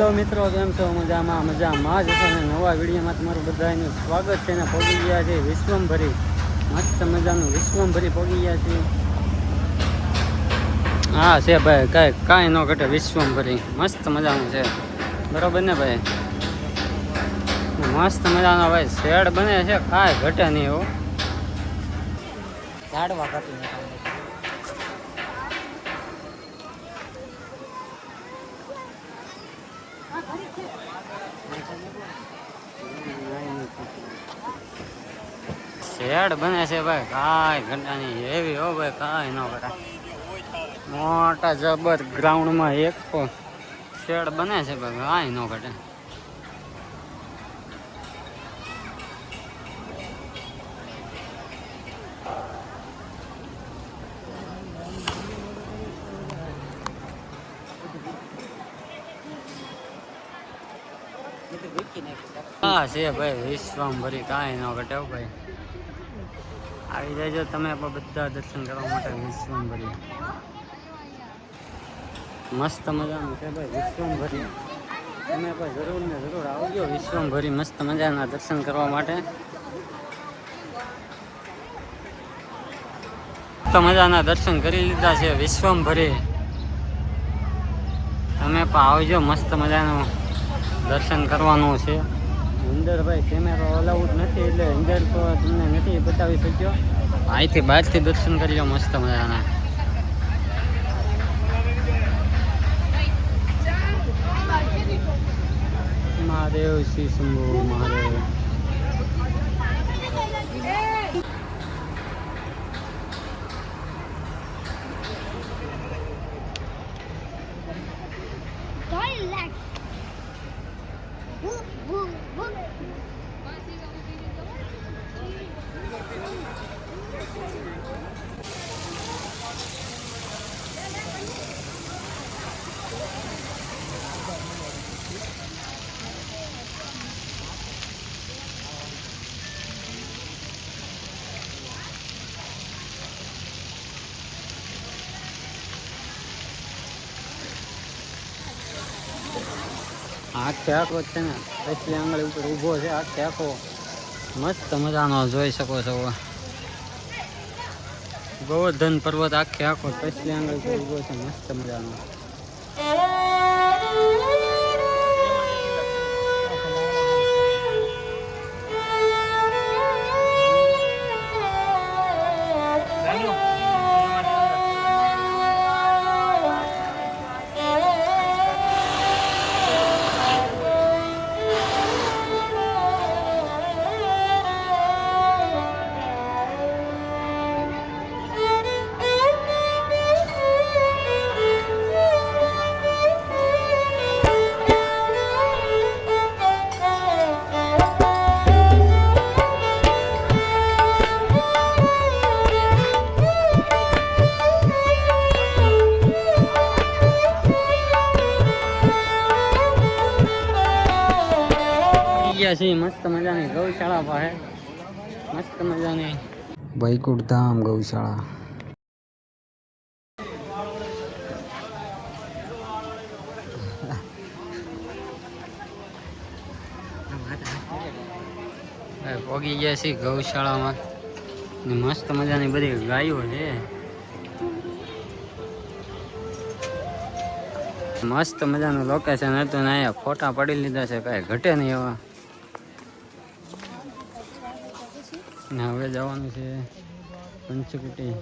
Hello મિત્રો, કેમ છો? મજામાં જ છો ને? નવા વિડીયોમાં તમારું બધાનું સ્વાગત છે ને. પહોંચી ગયા છે વિશ્વમભરી, મસ્ત મજાનું વિશ્વમભરી પહોંચી ગયા છે. હા છે ભાઈ, કાંઈ ન ઘટે. વિશ્વમભરી મસ્ત મજાનું છે, બરોબર ને ભાઈ? મસ્ત મજાનો ભાઈ શેડ બને છે, કાંઈ ઘટે નહીં એવું. ઝાડવા કાપી શેડ બને છે ભાઈ, કાંઈ ઘટા નહીં એવી હો ભાઈ, કાંઈ ન ઘટા. મોટા જબર ગ્રાઉન્ડમાં એક શેડ બને છે ભાઈ, કાંઈ ન ઘટે. હા છે ભાઈ વિશ્વમભરી, કાંઈ ન ઘટે ભાઈ. આવી જાય તમે પણ બધા દર્શન કરવા માટે વિશ્વમભરી. મસ્ત મજાનું છે ભાઈ વિશ્વમભરી. તમે પણ જરૂર ને જરૂર આવજો વિશ્વમભરી, મસ્ત મજાના દર્શન કરવા માટે. મસ્ત મજાના દર્શન કરી લીધા છે વિશ્વમભરી. તમે પણ આવજો, મસ્ત મજાનું દર્શન કરવાનું છે. અંદર ભાઈ કેમેરો અલાઉડ નથી, એટલે અંદર તો તમને નથી બતાવી શક્યો. અહીંથી બહારથી દર્શન કરી લો મસ્ત મજાના. મહાદેવ શ્રી શંભુ મહાદેવ. આખે આખો છે ને પછલી આંગળી ઉપર ઊભો છે. આખે આખો મસ્ત મજાનો જોઈ શકો છો. ગોવર્ધન પર્વત આખે આખો પછલી આંગળી ઉપર ઊભો છે, મસ્ત મજાનો. મસ્ત મજાની ગૌશાળા પાસે, મસ્ત મજાની વૈકુંઠ ધામ ગૌશાળા. પોગી ગયા છીએ ગૌશાળામાં. મસ્ત મજાની બધી ગાયો છે. મસ્ત મજાનું લોકેશન હતું ને અહીંયા ફોટા પડી લીધા છે, કાંઈ ઘટે નહીં એવા. ને હવે જવાનું છે પંચકુટી.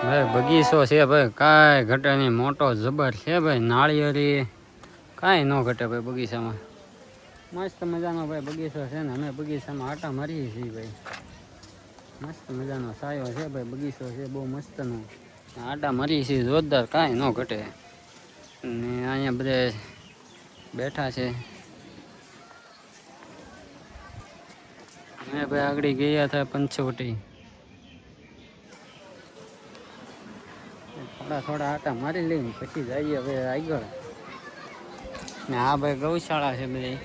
ભાઈ બગીચો છે ભાઈ, કાંઈ ઘટે નહીં. મોટો જબર છે ભાઈ, નાળિયેરી કાંઈ ન ઘટે ભાઈ બગીચામાં. મસ્ત મજાનો ભાઈ બગીચો છે ને. અમે બગીચામાં આટા મારીએ છીએ ભાઈ. મસ્ત મજાનો સાયો છે ભાઈ, બગીચો છે બહુ મસ્તનો. આટા મારીએ છીએ જોરદાર, કાંઈ ન ઘટે. ને અહીંયા બધે બેઠા છે. મેં ભાઈ આગળ ગયા હતા પંચવટી, થોડા આટા મારી લઈને પછી જઈએ હવે આગળ. ને આ ભાઈ ગૌશાળા છે બધી.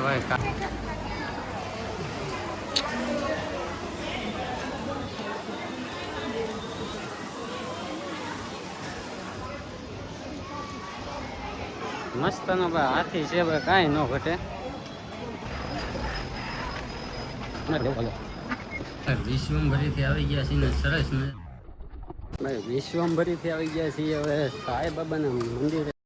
ભાઈ મસ્ત નો ભાઈ હાથી છે ભાઈ, કાંઈ ન ઘટે. વિશ્વમભરીથી આવી ગયા છીએ ને સરસ ને ભાઈ, વિશ્વમભરીથી આવી ગયા છીએ હવે સાંઈ બાબાના મંદિરે.